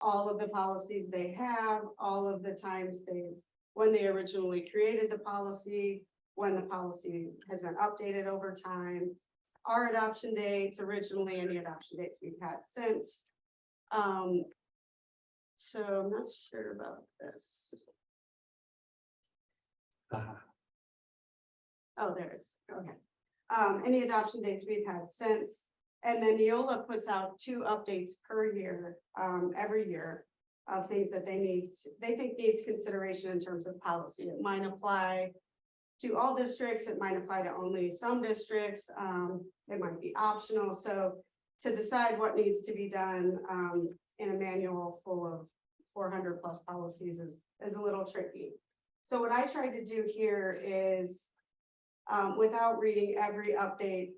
all of the policies they have, all of the times when they originally created the policy, when the policy has been updated over time, our adoption dates originally, any adoption dates we've had since. So I'm not sure about this. Oh, there it is. Okay. Any adoption dates we've had since, and then Neola puts out 2 updates per year, every year, of things that they think needs consideration in terms of policy. It might apply to all districts. It might apply to only some districts. It might be optional. So to decide what needs to be done in a manual full of 400 plus policies is a little tricky. So what I tried to do here is, without reading every update,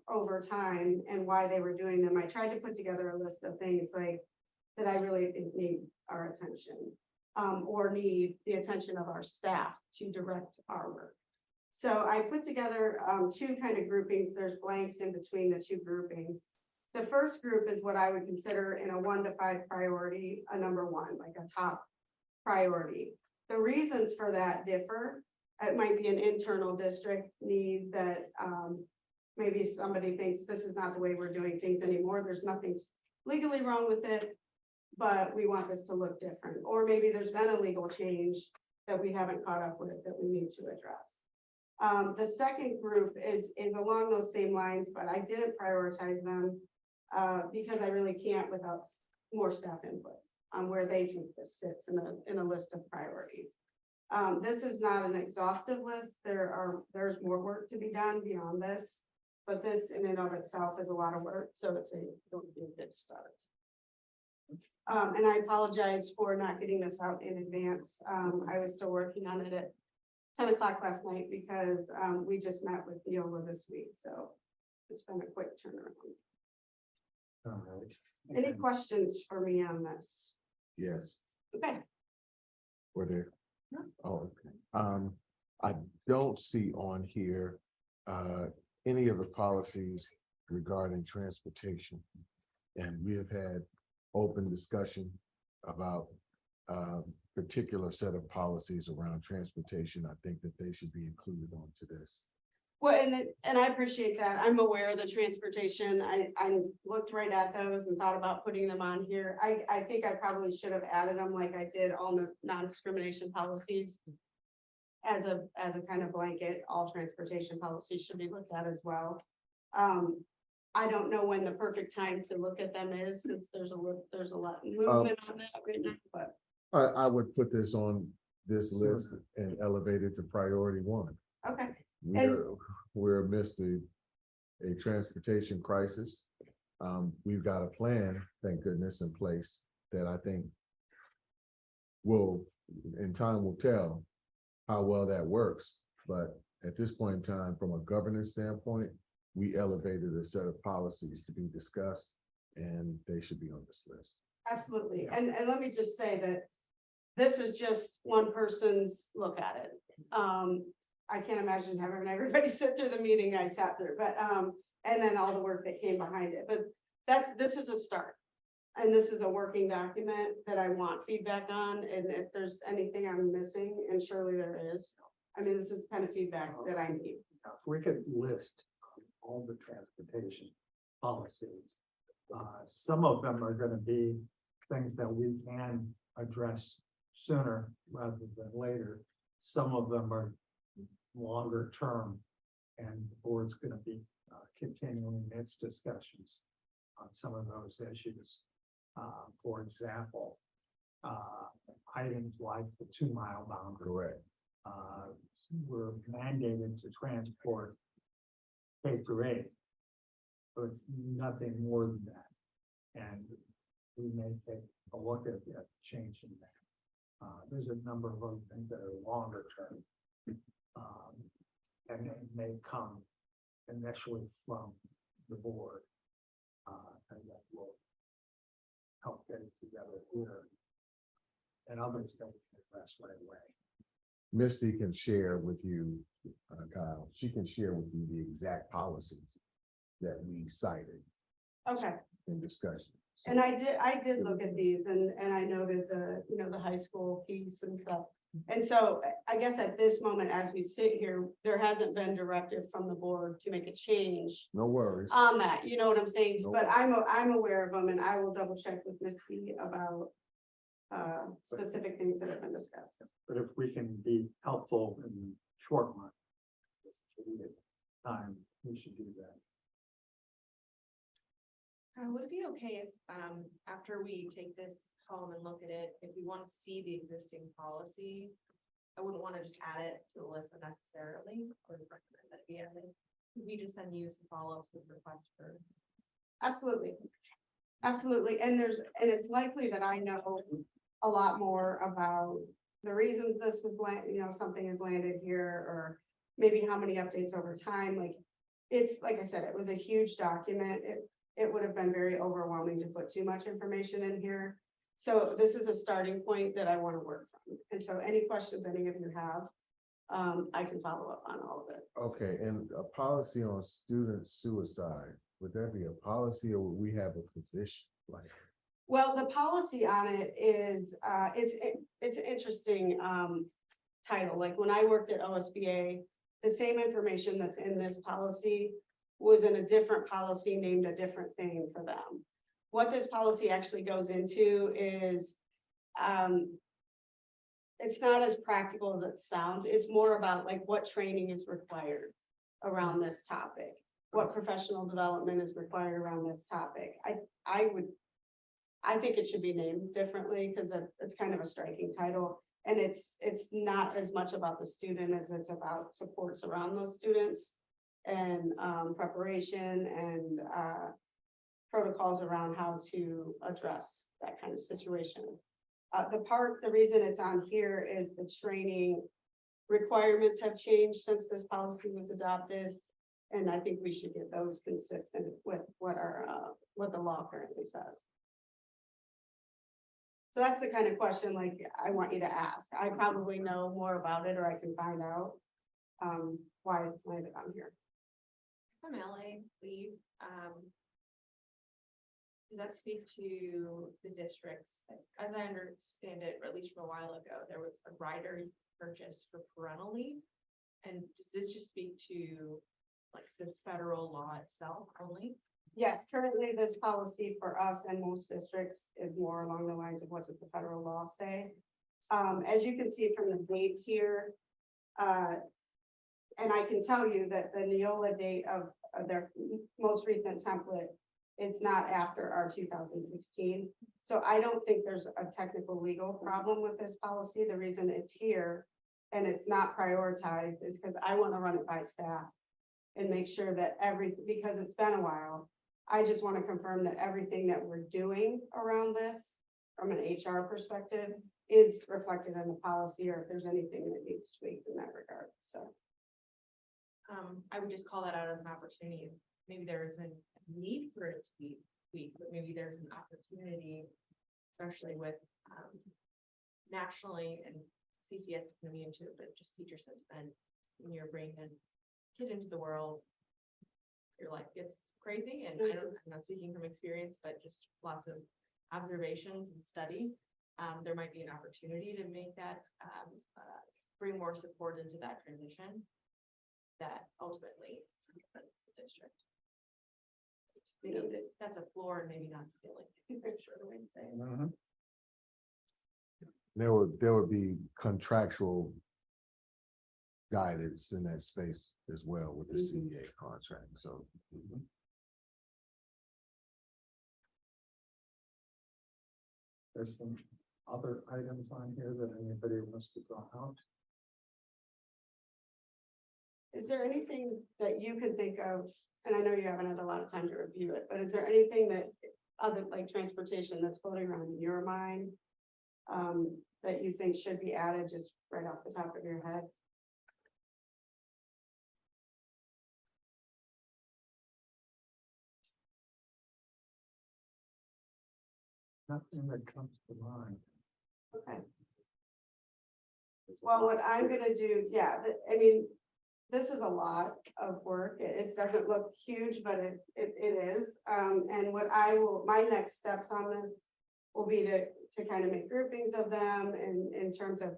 over time and why they were doing them, I tried to put together a list of things like that I really think need our attention, or need the attention of our staff to direct our work. So I put together 2 kind of groupings. There's blanks in between the 2 groupings. The first group is what I would consider in a 1 to 5 priority, a number 1, like a top priority. The reasons for that differ. It might be an internal district need that maybe somebody thinks this is not the way we're doing things anymore. There's nothing legally wrong with it, but we want this to look different. Or maybe there's been a legal change that we haven't caught up with that we need to address. The second group is along those same lines, but I didn't prioritize them because I really can't without more staff input on where they think this sits in a list of priorities. This is not an exhaustive list. There's more work to be done beyond this, but this in and of itself is a lot of work. So it's a good start. And I apologize for not getting this out in advance. I was still working on it at 10 o'clock last night because we just met with Neola this week. So it's been a quick turnaround. All right. Any questions for me on this? Yes, Okay. were there? Oh, okay. I don't see on here any of the policies regarding transportation. And we have had open discussion about particular set of policies around transportation. I think that they should be included onto this. Well, and I appreciate that. I'm aware of the transportation. I looked right at those and thought about putting them on here. I think I probably should have added them like I did all the non-discrimination policies. As a kind of blanket, all transportation policies should be looked at as well. I don't know when the perfect time to look at them is, since there's a lot of movement on that right now, but. I would put this on this list and elevate it to priority 1. Okay. We're amidst a transportation crisis. We've got a plan, thank goodness, in place that I think in time will tell how well that works. But at this point in time, from a governance standpoint, we elevated a set of policies to be discussed, and they should be on this list. Absolutely. And let me just say that this is just one person's look at it. I can't imagine having everybody sit through the meeting I sat through, but and then all the work that came behind it. But this is a start. And this is a working document that I want feedback on. And if there's anything I'm missing, and surely there is, I mean, this is the kind of feedback that I need. If we could list all the transportation policies, some of them are going to be things that we can address sooner rather than later. Some of them are longer term, and the board's going to be continuing its discussions on some of those issues. For example, items like the 2-mile boundary. Correct. We're mandated to transport K through 8, but nothing more than that. And we may take a look at that, changing that. There's a number of other things that are longer term, and it may come initially from the board, and that will help get it together here, and others that we can address right away. Misty can share with you, Kyle, she can share with you the exact policies that we cited Okay. in discussion. And I did look at these and I noted the, you know, the high school piece and stuff. And so I guess at this moment, as we sit here, there hasn't been directive from the board to make a change No worries. on that, you know what I'm saying? Nope. But I'm aware of them and I will double check with Misty about specific things that have been discussed. But if we can be helpful in the short run. Time, we should do that. Would it be okay if, after we take this home and look at it, if we want to see the existing policy? I wouldn't want to just add it to the list unnecessarily, or recommend that it be added. Could we just send you some follow-ups with requests for? Absolutely. Absolutely. And it's likely that I know a lot more about the reasons this was you know, something has landed here, or maybe how many updates over time. Like, it's, like I said, it was a huge document. It would have been very overwhelming to put too much information in here. So this is a starting point that I want to work from. And so any questions any of you have, I can follow up on all of it. Okay, and a policy on student suicide, would that be a policy or would we have a position? Like, Well, the policy on it is, it's an interesting, title. Like when I worked at OSBA, the same information that's in this policy was in a different policy named a different thing for them. What this policy actually goes into is, it's not as practical as it sounds. It's more about like what training is required around this topic, what professional development is required around this topic. I think it should be named differently because it's kind of a striking title. And it's not as much about the student as it's about supports around those students and preparation and protocols around how to address that kind of situation. The reason it's on here is the training requirements have changed since this policy was adopted. And I think we should get those consistent with what the law currently says. So that's the kind of question like I want you to ask. I probably know more about it, or I can find out why it's landed on here. From LA, leave, does that speak to the districts? As I understand it, or at least from a while ago, there was a rider purchase for parental leave. And does this just speak to like the federal law itself only? Yes, currently this policy for us and most districts is more along the lines of what does the federal law say? As you can see from the dates here, and I can tell you that the Neola date of their most recent template is not after our 2016. So I don't think there's a technical legal problem with this policy. The reason it's here and it's not prioritized is because I want to run it by staff and make sure that because it's been a while, I just want to confirm that everything that we're doing around this from an HR perspective is reflected in the policy, or if there's anything that needs tweaked in that regard. So I would just call that out as an opportunity. Maybe there isn't a need for it to be tweaked, but maybe there's an opportunity, especially with nationally, and CCS is coming into it, but just teacher sentiment when you're bringing a kid into the world. Your life gets crazy, and I'm not speaking from experience, but just lots of observations and study. There might be an opportunity to make that bring more support into that transition that ultimately benefits the district. That's a floor and maybe not ceiling. I'm sure the way to say it. there would be contractual guidance in that space as well with the CEA contract, so. There's some other items on here that anybody wants to draw out. is there anything that you can think of, and I know you haven't had a lot of time to review it, but is there anything that other like transportation that's floating around in your mind that you think should be added just right off the top of your head? Nothing that comes to mind. Okay. Well, what I'm gonna do, yeah, I mean, this is a lot of work. It doesn't look huge, but it is. And my next steps on this will be to kind of make groupings of them and in terms of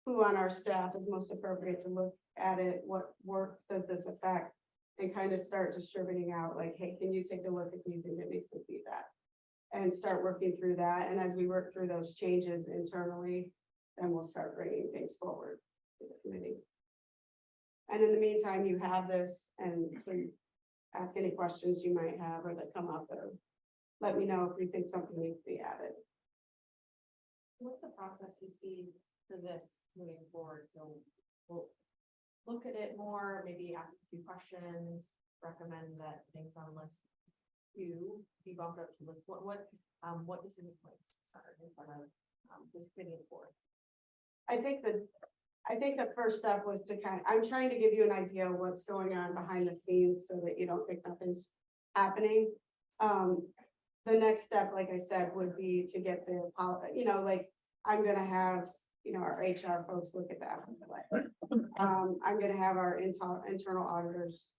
who on our staff is most appropriate to look at it, what work does this affect? And kind of start distributing out like, hey, can you take a look at these and give me some feedback? And start working through that. And as we work through those changes internally, then we'll start bringing things forward to the committee. And in the meantime, you have this, and please ask any questions you might have or that come up, or let me know if you think something needs to be added. What's the process you see for this moving forward? So we'll look at it more, maybe ask a few questions, recommend that things on list two be bumped up to list one. What decision points are in front of this committee and board? I think the first step was to I'm trying to give you an idea of what's going on behind the scenes so that you don't think nothing's happening. The next step, like I said, would be to get the, like, I'm gonna have, our HR folks look at that. I'm gonna have our internal auditors,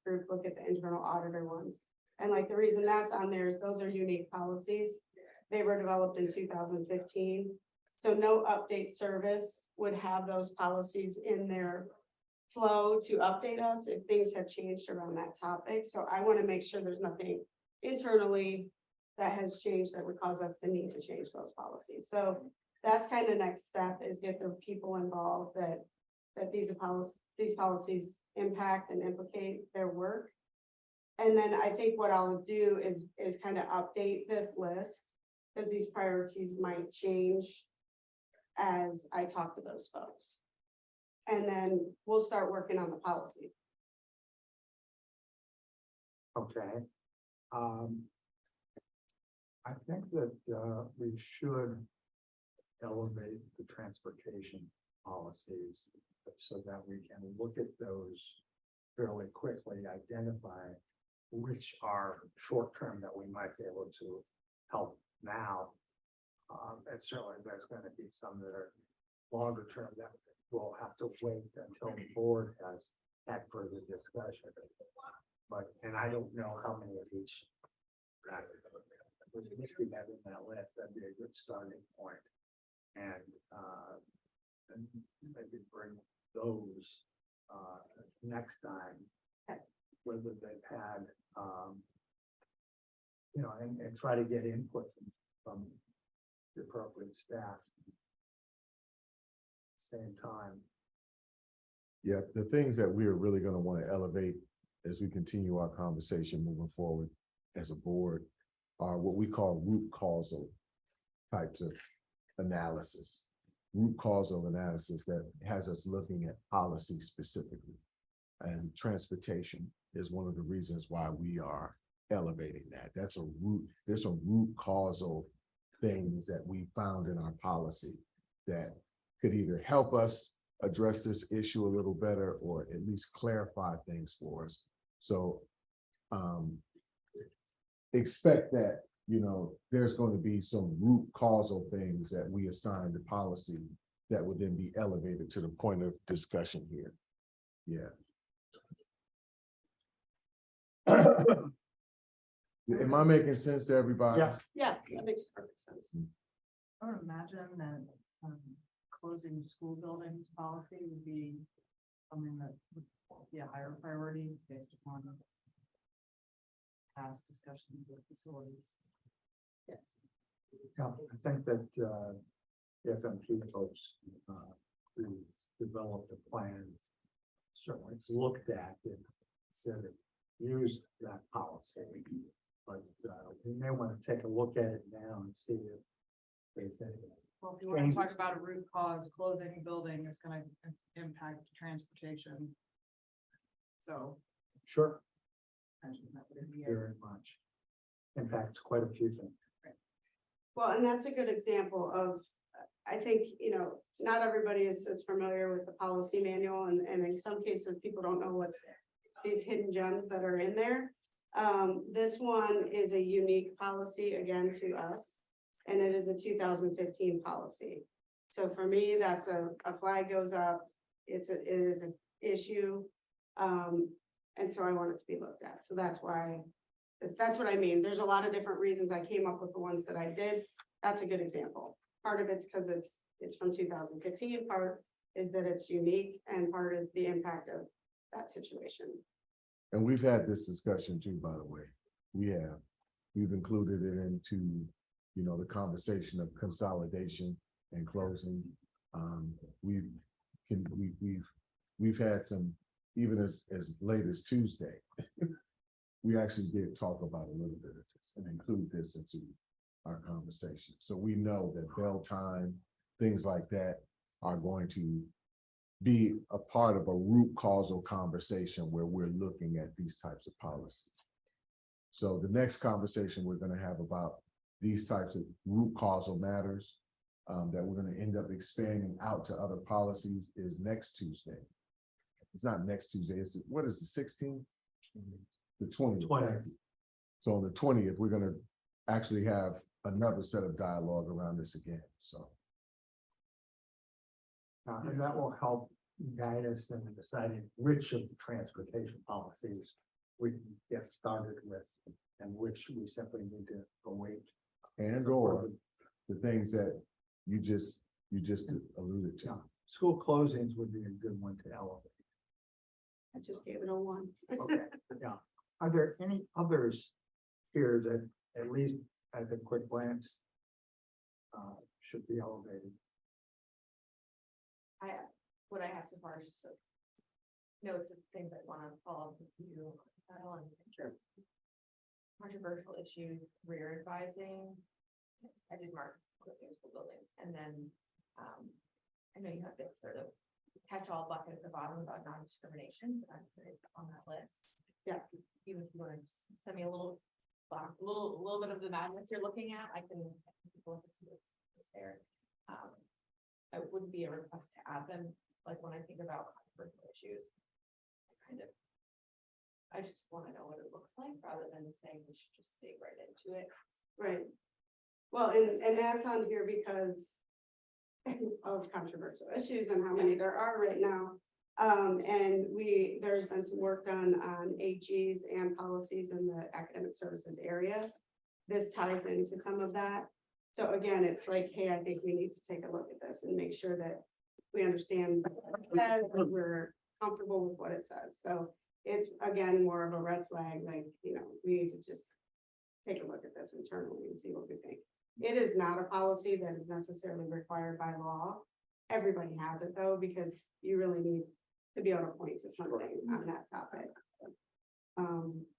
group look at the internal auditor ones. And like, the reason that's on there is those are unique policies. They were developed in 2015. So no update service would have those policies in their flow to update us if things have changed around that topic. So I want to make sure there's nothing internally that has changed that would cause us the need to change those policies. So that's kind of next step, is get the people involved that these policies impact and implicate their work. And then I think what I'll do is kind of update this list, because these priorities might change as I talk to those folks. And then we'll start working on the policy. Okay. I think that we should elevate the transportation policies so that we can look at those fairly quickly, identify which are short-term that we might be able to help now. And certainly there's going to be some that are longer term that we'll have to wait until the board has had further discussion. And I don't know how many of each. If we have in that list, that'd be a good starting point. And maybe bring those next time, whether they've had, and try to get input from the appropriate staff. Same time. Yeah, the things that we are really going to want to elevate as we continue our conversation moving forward as a board are what we call root causal types of analysis. Root causal analysis that has us looking at policy specifically. And transportation is one of the reasons why we are elevating that. There's a root causal things that we found in our policy that could either help us address this issue a little better or at least clarify things for us. So expect that, there's going to be some root causal things that we assign to policy that would then be elevated to the point of discussion here. Yeah. Am I making sense to everybody? Yes. Yeah, that makes perfect sense. I would imagine that closing school buildings policy would be something that would be a higher priority based upon past discussions of facilities. Yes. Yeah, I think that FMP folks who developed a plan certainly looked at it, said it used that policy, but we may want to take a look at it now and see if there's any. Well, if you want to talk about a root cause, closing a building is going to impact transportation. So. Sure. Imagine that would be Very much. Impacts quite a few things. Well, and that's a good example of, I think, not everybody is as familiar with the policy manual, and in some cases, people don't know what's these hidden gems that are in there. This one is a unique policy, again, to us, and it is a 2015 policy. So for me, that's a flag goes up. It is issue. And so I want it to be looked at. So that's why, that's what I mean. There's a lot of different reasons I came up with the ones that I did. That's a good example. Part of it's because it's from 2015, part is that it's unique, and part is the impact of that situation. And we've had this discussion too, by the way. We've included it into, you know, the conversation of consolidation and closing. We've had some, even as late as Tuesday. We actually did talk about a little bit of this and include this into our conversation. So we know that bell time, things like that are going to be a part of a root causal conversation where we're looking at these types of policies. So the next conversation we're going to have about these types of root causal matters that we're going to end up expanding out to other policies is next Tuesday. It's not next Tuesday. What is the 16th? The 20th. 20th. So on the 20th, we're going to actually have another set of dialogue around this again. So. And that will help guide us in deciding which of the transportation policies we can get started with and which we simply need to await. And or the things that you just alluded to. Yeah. School closings would be a good one to elevate. I just gave it a 1. Okay, yeah. Are there any others here that at least at a quick glance should be elevated? What I have so far is just notes of things I want to follow up with you. Sure. Controversial issues, career advising. I did mark closing of school buildings, and then I know you have this sort of catch-all bucket at the bottom about non-discrimination, but I'm curious on that list. Yeah. Even if you want to just send me a little bit of the madness you're looking at, I can look at some of this there. It wouldn't be a request to add them, like when I think about controversial issues. I just want to know what it looks like rather than saying we should just dig right into it. Right. Well, and that's on here because of controversial issues and how many there are right now. And there's been some work done on AGs and policies in the academic services area. This ties into some of that. So again, it's like, hey, I think we need to take a look at this and make sure that we understand that we're comfortable with what it says. So it's again, more of a red flag, like, you know, we need to just take a look at this internally and see what we think. It is not a policy that is necessarily required by law. Everybody has it though, because you really need to be able to point to something on that topic.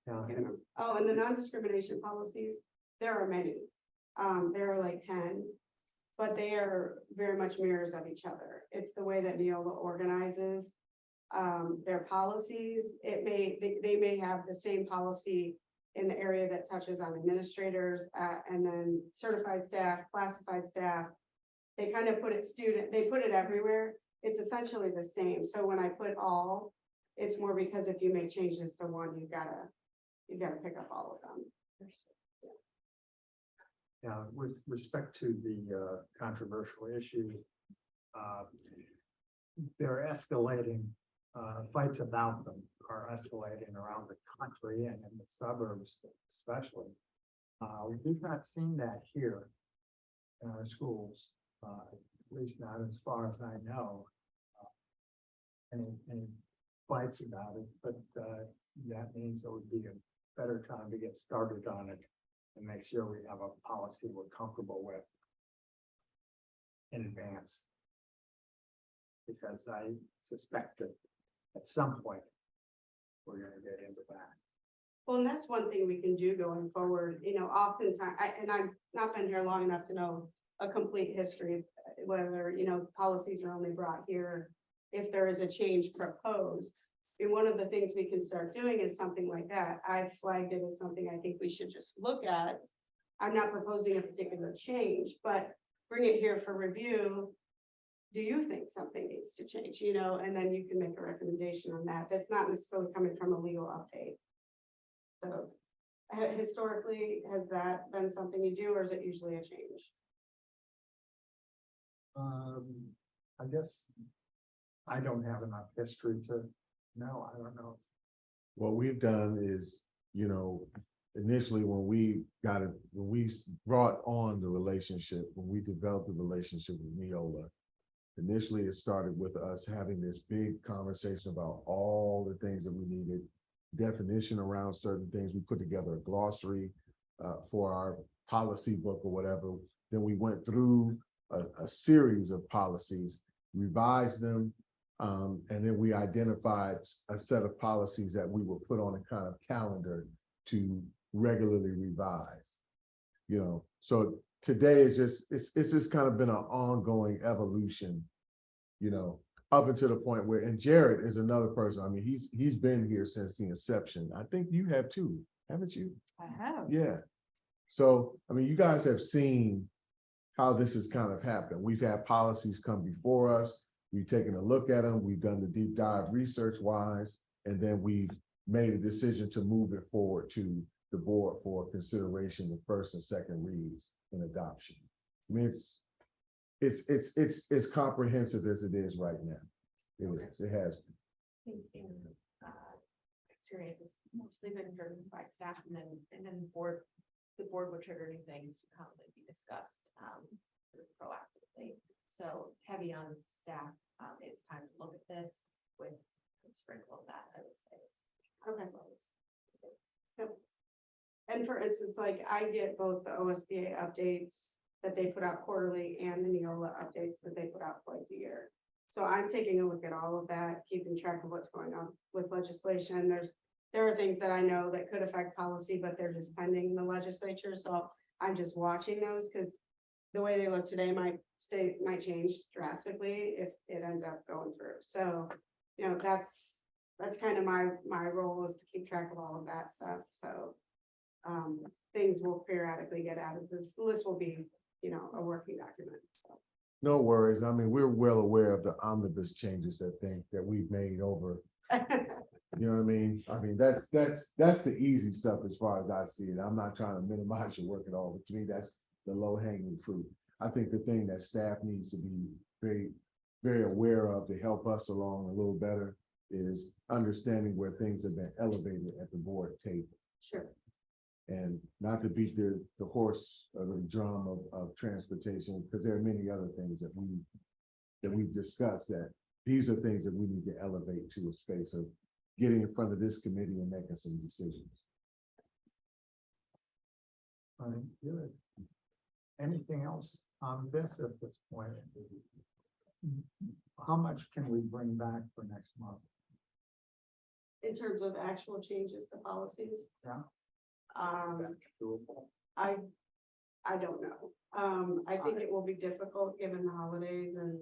Yeah. Oh, and the non-discrimination policies, there are many. There are like 10, but they are very much mirrors of each other. It's the way that Neola organizes their policies. They may have the same policy in the area that touches on administrators and then certified staff, classified staff. They kind of put it everywhere. It's essentially the same. So when I put all, it's more because if you make changes to one, you've got to pick up all of them. Yeah, with respect to the controversial issues, they're escalating. Fights about them are escalating around the country and in the suburbs especially. We've not seen that here in our schools, at least not as far as I know. Any fights about it, but that means it would be a better time to get started on it and make sure we have a policy we're comfortable with in advance. Because I suspect that at some point, we're gonna get into that. Well, and that's one thing we can do going forward, you know, oftentimes, and I've not been here long enough to know a complete history, of whether, you know, policies are only brought here if there is a change proposed. And one of the things we can start doing is something like that. I've flagged it as something I think we should just look at. I'm not proposing a particular change, but bring it here for review. Do you think something needs to change, you know, and then you can make a recommendation on that. That's not necessarily coming from a legal update. So historically, has that been something you do, or is it usually a change? I guess I don't have enough history to know, I don't know. What we've done is, you know, initially when we got it, when we brought on the relationship, when we developed the relationship with Neola, initially it started with us having this big conversation about all the things that we needed, definition around certain things. We put together a glossary for our policy book or whatever. Then we went through a series of policies, revised them, and then we identified a set of policies that we will put on a kind of calendar to regularly revise. You know, so today is just, it's just kind of been an ongoing evolution, you know, up until the point where, and Jared is another person. I mean, he's been here since the inception. I think you have too, haven't you? I have. Yeah. So, I mean, you guys have seen how this has kind of happened. We've had policies come before us. We've taken a look at them. We've done the deep dive research wise, and then we've made a decision to move it forward to the board for consideration of first and second reads and adoption. I mean, it's comprehensive as it is right now. It has. In experience, it's mostly been driven by staff and then the board would trigger new things to come and be discussed proactively. So heavy on staff, it's time to look at this with a sprinkle of that, I would say. Okay. Yep. And for instance, like I get both the OSBA updates that they put out quarterly and the Neola updates that they put out twice a year. So I'm taking a look at all of that, keeping track of what's going on with legislation. There are things that I know that could affect policy, but they're just pending in the legislature. So I'm just watching those because the way they look today might change drastically if it ends up going through. So, you know, that's kind of my role is to keep track of all of that stuff. So things will periodically get added. This list will be, you know, a working document. So. No worries. I mean, we're well aware of the omnibus changes that we've made over. You know what I mean? I mean, that's the easy stuff as far as I see it. I'm not trying to minimize your work at all, but to me, that's the low hanging fruit. I think the thing that staff needs to be very, very aware of to help us along a little better is understanding where things have been elevated at the board table. Sure. And not to beat the horse or the drum of transportation, because there are many other things that we've discussed that these are things that we need to elevate to a space of getting in front of this committee and making some decisions. Good. Anything else on this at this point? How much can we bring back for next month? In terms of actual changes to policies. Yeah. Doable? I don't know. I think it will be difficult given the holidays and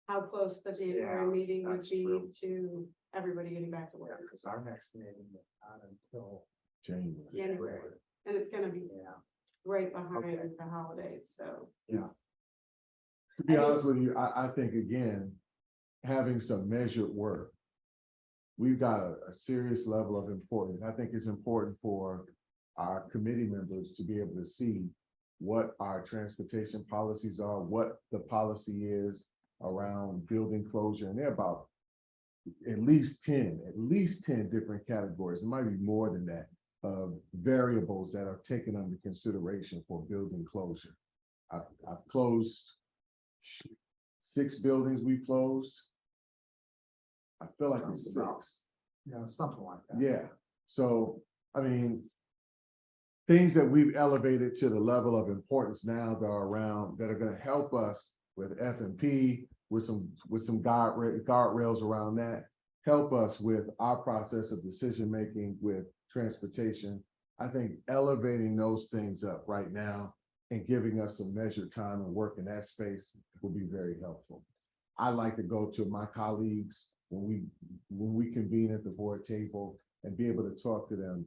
how close the January meeting would that's be true. to everybody getting back to work. Because our next meeting is not until January. And it's gonna be yeah. right behind Okay. the holidays, so. To be honest with you, I think again, having some measured work, we've got a serious level of importance. I think it's important for our committee members to be able to see what our transportation policies are, what the policy is around building closure, and they're about at least 10 different categories. It might be more than that, of variables that are taken under consideration for building closure. I've closed 6 buildings. We closed. I feel like it's 6. Yeah, something like that. Yeah. So, I mean, things that we've elevated to the level of importance now that are around, that are going to help us with F&P, with some guardrails around that, help us with our process of decision-making with transportation. I think elevating those things up right now and giving us some measured time and work in that space will be very helpful. I like to go to my colleagues when we convene at the board table and be able to talk to them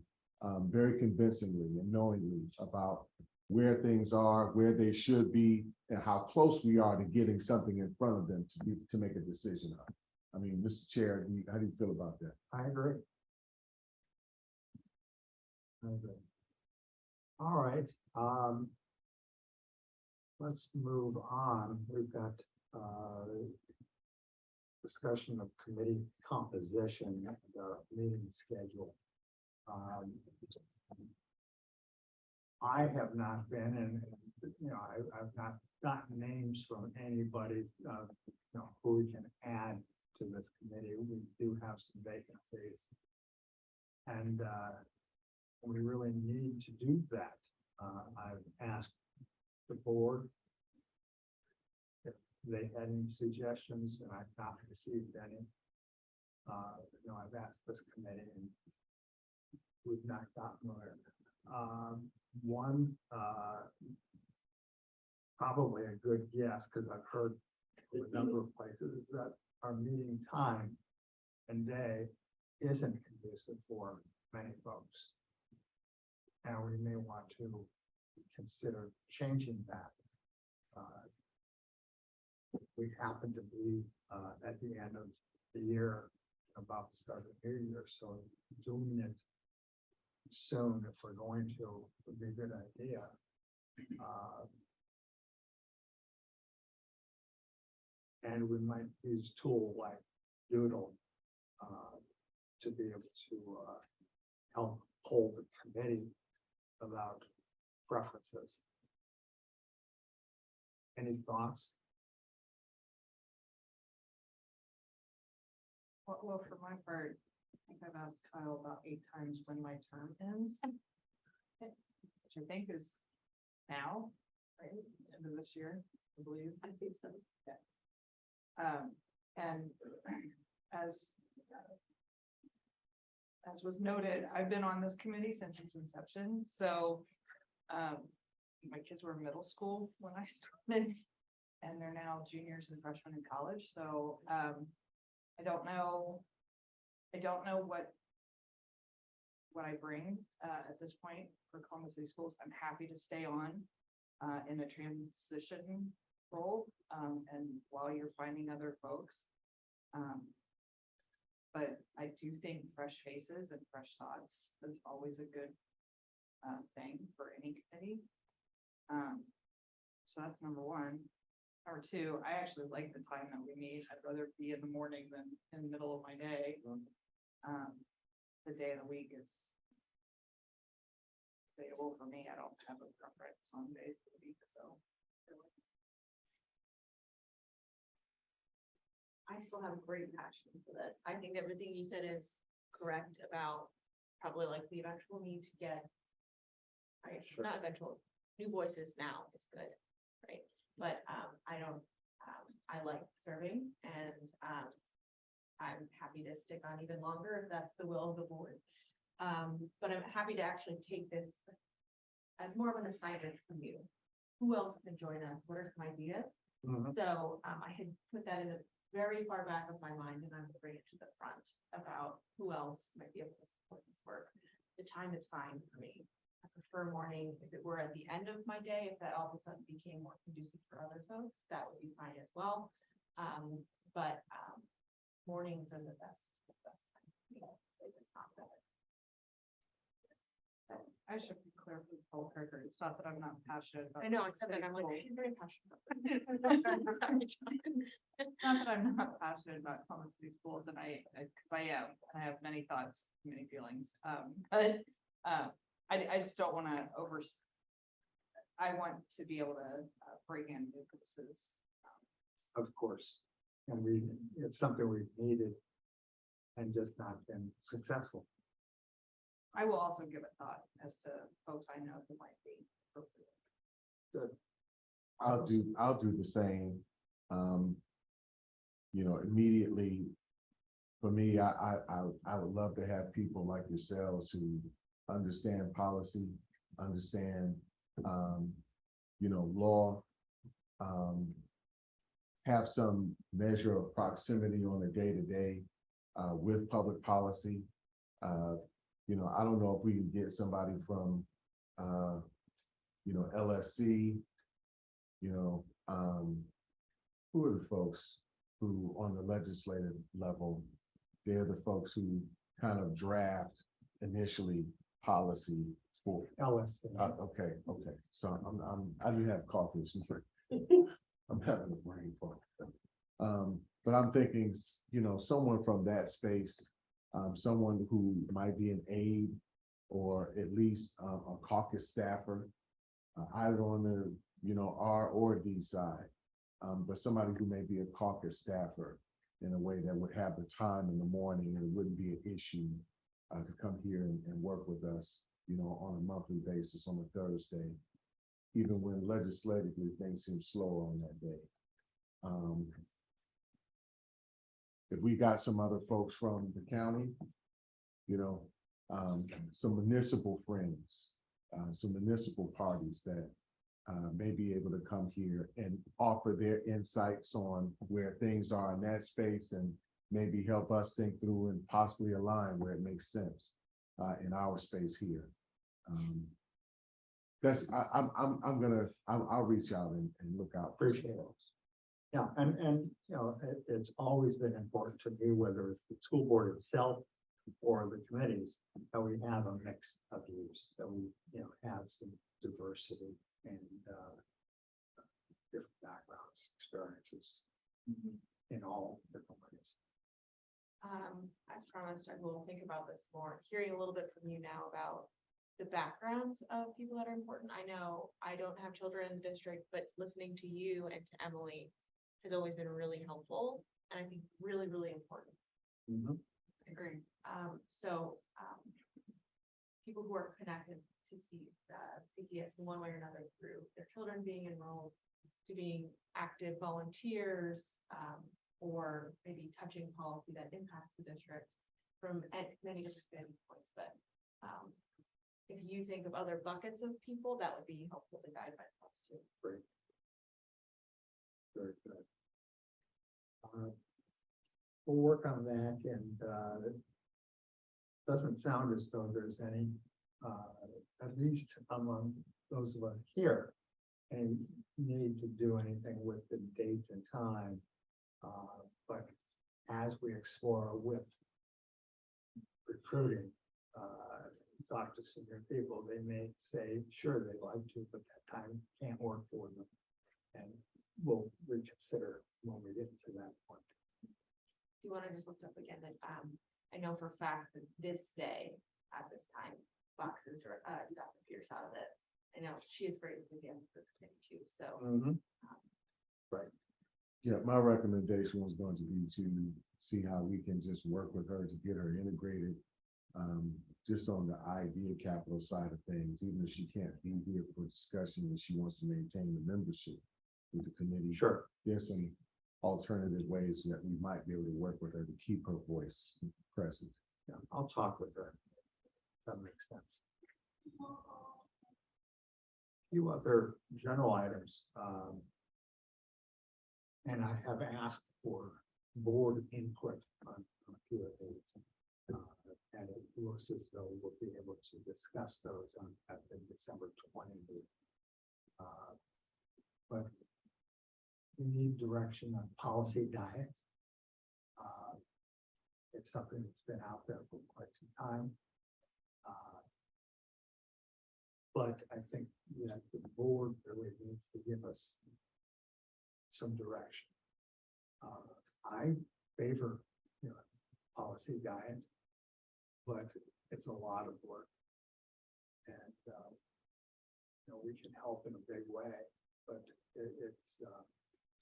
very convincingly and knowingly about where things are, where they should be, and how close we are to getting something in front of them to make a decision on. I mean, Mr. Chair, how do you feel about that? I agree. All right, let's move on. We've got discussion of committee composition, the meeting schedule. I have not been in, I've not gotten names from anybody, who we can add to this committee. We do have some vacancies. And, we really need to do that. I've asked the board if they had any suggestions, and I've not received any. I've asked this committee and we've not gotten there. One, probably a good guess, because I've heard from a number of places, is that our meeting time and day isn't conducive for many folks. And we may want to consider changing that. We happen to be at the end of the year, about to start the new year, so doing it soon, if we're going to, would be a good idea. And we might use tool like Doodle to be able to help hold the committee about preferences. Any thoughts? Well, for my part, I think I've asked Kyle about 8 times when my term ends. Which I think is now, right, end of this year, I believe. I think so. And as was noted, I've been on this committee since its inception, so my kids were in middle school when I started, and they're now juniors and freshmen in college, so I don't know what I bring at this point for Columbus City Schools. I'm happy to stay on in a transition role, and while you're finding other folks. But I do think fresh faces and fresh thoughts is always a good thing for any committee. So that's number one. Number two, I actually like the time that we meet. I'd rather be in the morning than in the middle of my day. The day of the week is available for me. I don't have a preference on days of the week, so. I still have great passion for this. I think everything you said is correct about probably like the eventual need to get. Right, Sure. not eventual, new voices now is good, right? But I don't, I like serving and I'm happy to stick on even longer if that's the will of the board. But I'm happy to actually take this as more of an assignment from you. Who else can join us? What are some ideas? Mhm. So I had put that in the very far back of my mind and I'm gonna bring it to the front about who else might be able to support this work. The time is fine for me. I prefer morning. If it were at the end of my day, if that all of a sudden became more conducive for other folks, that would be fine as well. But mornings are the best time for me. If it's not better. I should be clear for the whole record. It's not that I'm not passionate about. I know, I said that, city I'm like, schools. I'm very passionate about this. Sorry, John. Not that I'm not passionate about Columbus City Schools, and because I am, and I have many thoughts, many feelings. But I just don't want to I want to be able to bring in new voices. Of course, and it's something we've needed and just not been successful. I will also give a thought as to folks I know who might be appropriate. Good. I'll do the same. Immediately, for me, I would love to have people like yourselves who understand policy, understand, law, have some measure of proximity on a day-to-day with public policy. I don't know if we can get somebody from, LSC, who are the folks who on the legislative level, they're the folks who kind of draft initially policy for. Ellis. Okay. So I didn't have coffee. I'm having a brain fog. But I'm thinking, someone from that space, someone who might be an aide or at least a caucus staffer, either on the, R or D side. But somebody who may be a caucus staffer in a way that would have the time in the morning and it wouldn't be an issue to come here and work with us, on a monthly basis on a Thursday, even when legislatively things seem slower on that day. If we got some other folks from the county, some municipal friends, some municipal parties that may be able to come here and offer their insights on where things are in that space and maybe help us think through and possibly align where it makes sense in our space here. I'll reach out and look out. Appreciate it. Yeah, and, it's always been important to me, whether it's the school board itself or the committees, that we have a mix of views, that we, have some diversity and, different backgrounds, experiences in all different ways. As promised, I will think about this more, hearing a little bit from you now about the backgrounds of people that are important. I know I don't have children in the district, but listening to you and to Emily has always been really helpful and I think really, really important. Agree. People who are connected to CCS in one way or another through their children being enrolled, to being active volunteers, or maybe touching policy that impacts the district from many different vantage points. But if you think of other buckets of people, that would be helpful to guide my thoughts too. Great. Very good. We'll work on that, and it doesn't sound as though there's any, at least among those of us here, any need to do anything with the date and time. But as we explore with recruiting, talk to senior people, they may say, sure, they'd like to, but that time can't work for them. And we'll reconsider when we get to that point. Do you want to just look up again that I know for a fact that this day at this time, Fox's Dr. Pierce out of it. I know she is very enthusiastic for this committee too. So Right. Yeah, my recommendation was going to be to see how we can just work with her to get her integrated. Just on the idea capital side of things, even if she can't be here for discussion and she wants to maintain the membership with the committee. Sure. There's some alternative ways that we might be able to work with her to keep her voice present. Yeah, I'll talk with her. That makes sense. Few other general items. And I have asked for board input on a few of these. And it looks as though we'll be able to discuss those at the December 20 meeting. But we need direction on policy diet. It's something that's been out there for quite some time. But I think that the board really needs to give us some direction. I favor, policy diet, but it's a lot of work. And, we can help in a big way, but it's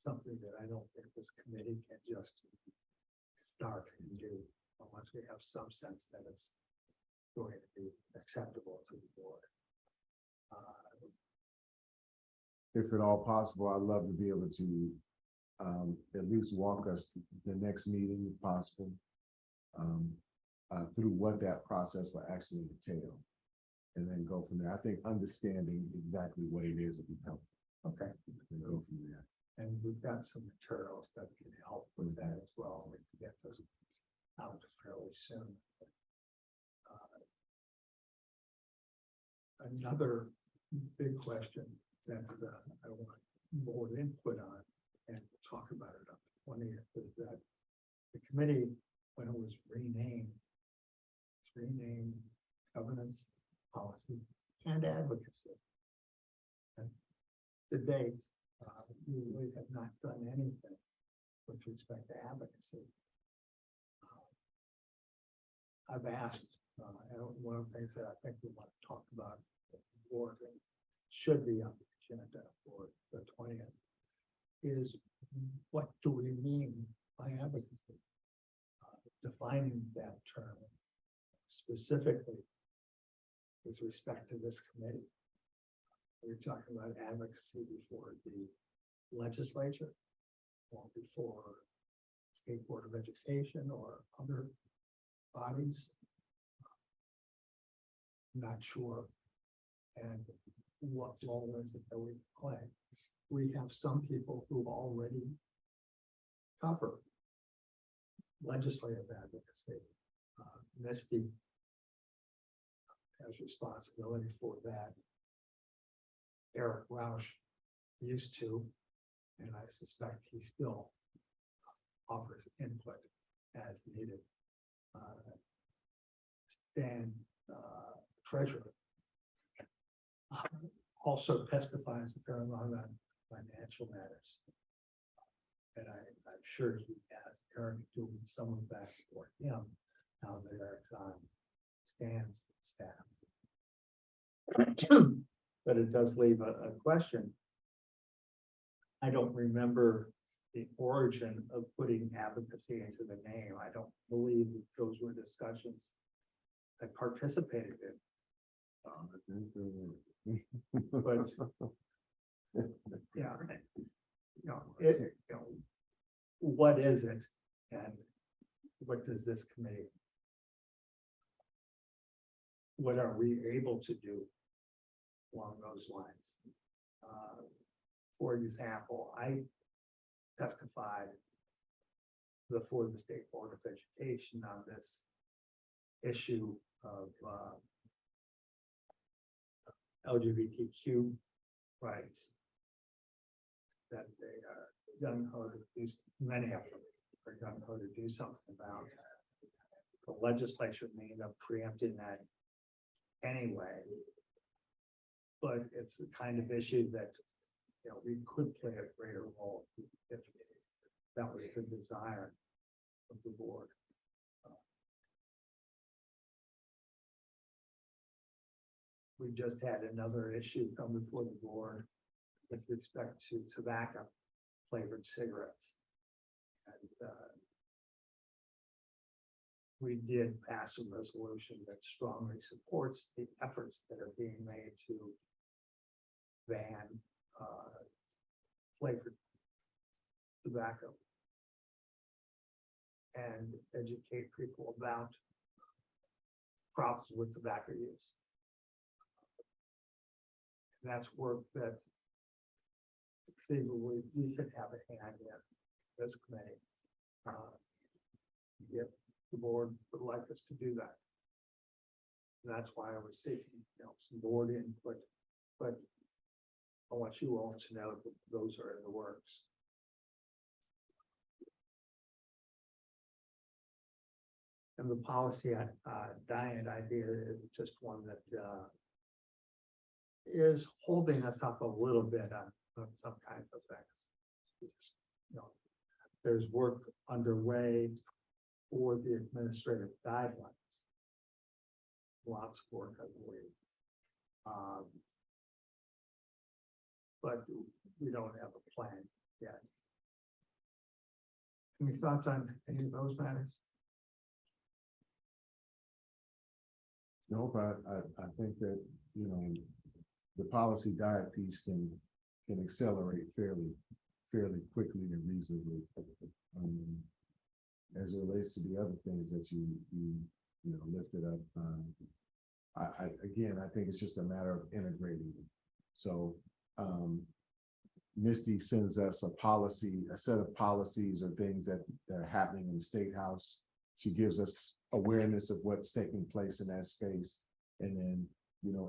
something that I don't think this committee can just start and do unless we have some sense that it's going to be acceptable to the board. If at all possible, I'd love to be able to at least walk us the next meeting if possible, through what that process will actually entail, and then go from there. I think understanding exactly what it is will be helpful. Okay. And go from there. And we've got some materials that can help with that as well. We can get those out fairly soon. Another big question that I want board input on, and we'll talk about it on the 20th, is that the committee, when it was renamed, governance, policy, and advocacy. And to date, we really have not done anything with respect to advocacy. I've asked, and one of the things that I think we want to talk about with the board and should be on the agenda for the 20th is what do we mean by advocacy? Defining that term specifically with respect to this committee. We're talking about advocacy before the legislature or before State Board of Education or other bodies. Not sure. And what role is it that we play? We have some people who already cover legislative advocacy. Misty has responsibility for that. Eric Roush used to, and I suspect he still offers input as needed. Stan, treasurer, also testifies a fair amount on financial matters. And I'm sure he has Eric doing some of that for him now that Eric's on Stan's staff. But it does leave a question. I don't remember the origin of putting advocacy into the name. I don't believe that those were discussions I participated in. But yeah, what is it, and what does this committee? What are we able to do along those lines? For example, I testified before the State Board of Education on this issue of LGBTQ rights that they are gung-ho to do, many of them are gung-ho to do something about. The legislature may end up preempting that anyway. But it's the kind of issue that, we could play a greater role if that was the desire of the board. We just had another issue come before the board with respect to tobacco flavored cigarettes. And we did pass a resolution that strongly supports the efforts that are being made to ban flavored tobacco and educate people about problems with tobacco use. And that's work that conceivably we could have a hand in this committee. If the board would like us to do that. And that's why I was seeking, some board input, but I want you all to know that those are in the works. And the policy diet idea is just one that is holding us up a little bit on some kinds of things. There's work underway for the administrative guidelines. Lots of work, I believe. But we don't have a plan yet. Any thoughts on any of those matters? No, but I think that, the policy diet piece can accelerate fairly quickly and reasonably. As it relates to the other things that you lifted up, I think it's just a matter of integrating them. So Misty sends us a set of policies or things that are happening in the State House. She gives us awareness of what's taking place in that space. And then,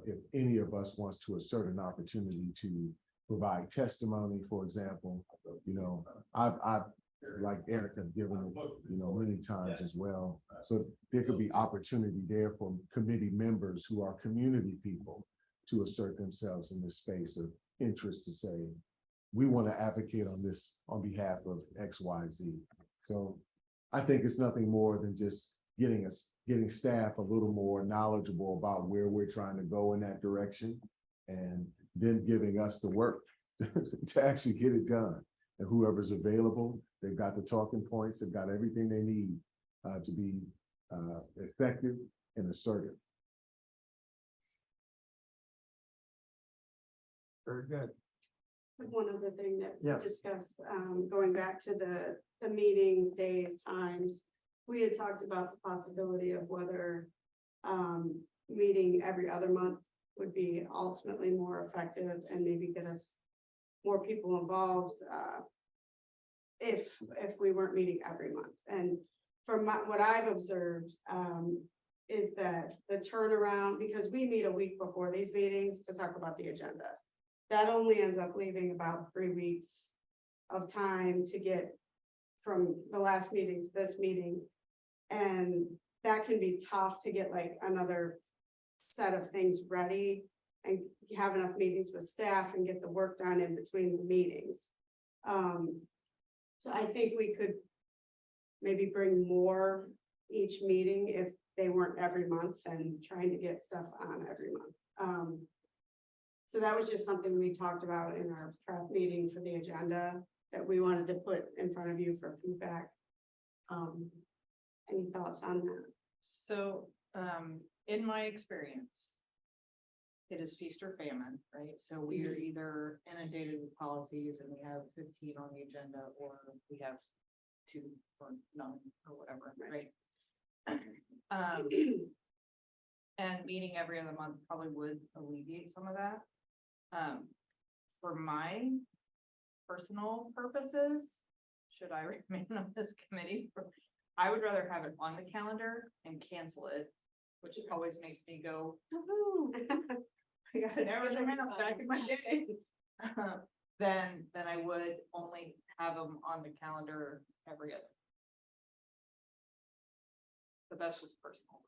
if any of us wants to assert an opportunity to provide testimony, for example, I've like Erica given it, many times as well. So there could be opportunity there for committee members who are community people to assert themselves in this space of interest to say, we want to advocate on this on behalf of X, Y, Z. So I think it's nothing more than just getting staff a little more knowledgeable about where we're trying to go in that direction, and then giving us the work to actually get it done. And whoever's available, they've got the talking points, they've got everything they need to be effective and assertive. Very good. One other thing that Yes. we discussed, going back to the meetings, days, times, we had talked about the possibility of whether meeting every other month would be ultimately more effective and maybe get us more people involved, if we weren't meeting every month. And from what I've observed, is that the turnaround, because we meet a week before these meetings to talk about the agenda. That only ends up leaving about 3 weeks of time to get from the last meeting to this meeting. And that can be tough to get like another set of things ready and have enough meetings with staff and get the work done in between the meetings. So I think we could maybe bring more each meeting if they weren't every month and trying to get stuff on every month. So that was just something we talked about in our prep meeting for the agenda that we wanted to put in front of you for feedback. Any thoughts on that? So, in my experience, it is feast or famine, right? So we are either inundated with policies and we have 15 on the agenda, or we have 2 or none or whatever, right? And meeting every other month probably would alleviate some of that. For my personal purposes, should I remain on this committee, I would rather have it on the calendar and cancel it, which always makes me go, woo-hoo. I got it back in my day. Then I would only have them on the calendar every other. But that's just personal.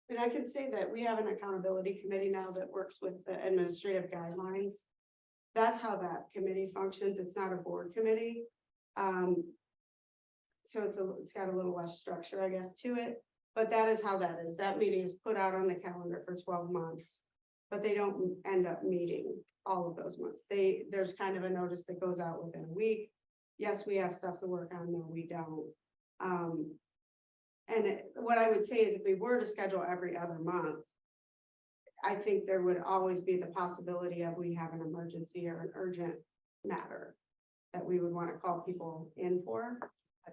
And I can say that we have an accountability committee now that works with the administrative guidelines. That's how that committee functions. It's not a board committee. So it's got a little less structure, I guess, to it, but that is how that is. That meeting is put out on the calendar for 12 months, but they don't end up meeting all of those months. There's kind of a notice that goes out within a week. Yes, we have stuff to work on, no, we don't. What I would say is if we were to schedule every other month, I think there would always be the possibility of we have an emergency or an urgent matter that we would want to call people in for.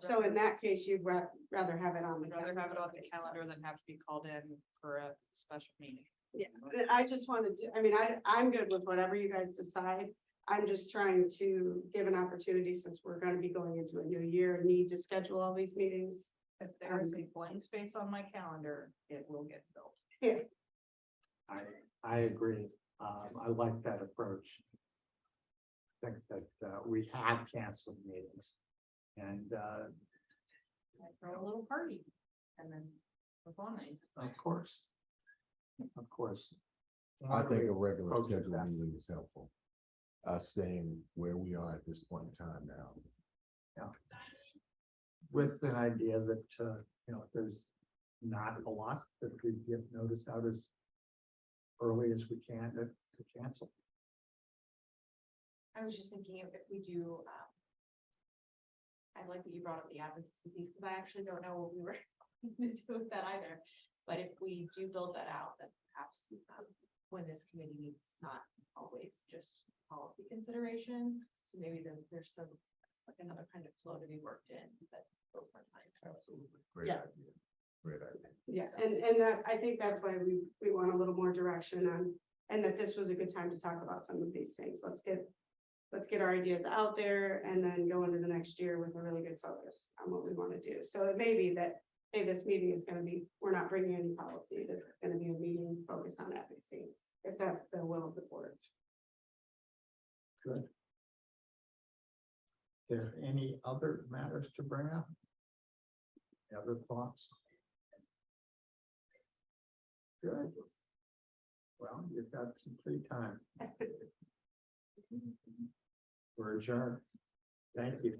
So in that case, you'd rather have it on the. I'd rather have it on the calendar than have to be called in for a special meeting. Yeah, and I just wanted to, I mean, I'm good with whatever you guys decide. I'm just trying to give an opportunity, since we're gonna be going into a new year, need to schedule all these meetings. If there is a blank space on my calendar, it will get filled. Yeah, I agree. I like that approach. I think that we have canceled meetings. And I throw a little party and then we're on it. of course. Of course. I think a regular approach schedule that? meeting is helpful. Staying where we are at this point in time now. With an idea that, there's not a lot that we give notice out as early as we can to cancel. I was just thinking if we do, I like that you brought up the advocacy piece, because I actually don't know what we were going to do with that either. But if we do build that out, then perhaps when this committee meets, it's not always just policy consideration. So maybe there's some, like another kind of flow to be worked in that goes more time. Absolutely. Great Yeah. idea. Great idea. yeah, and that, I think that's why we want a little more direction on, and that this was a good time to talk about some of these things. Let's get our ideas out there and then go into the next year with a really good focus on what we want to do. So it may be that, hey, this meeting is going to be, we're not bringing any policy. This is going to be a meeting focused on advocacy, if that's the will of the board. Good. There any other matters to bring up? Any other thoughts? Good. Well, you've got some free time. We're adjourned. Thank you.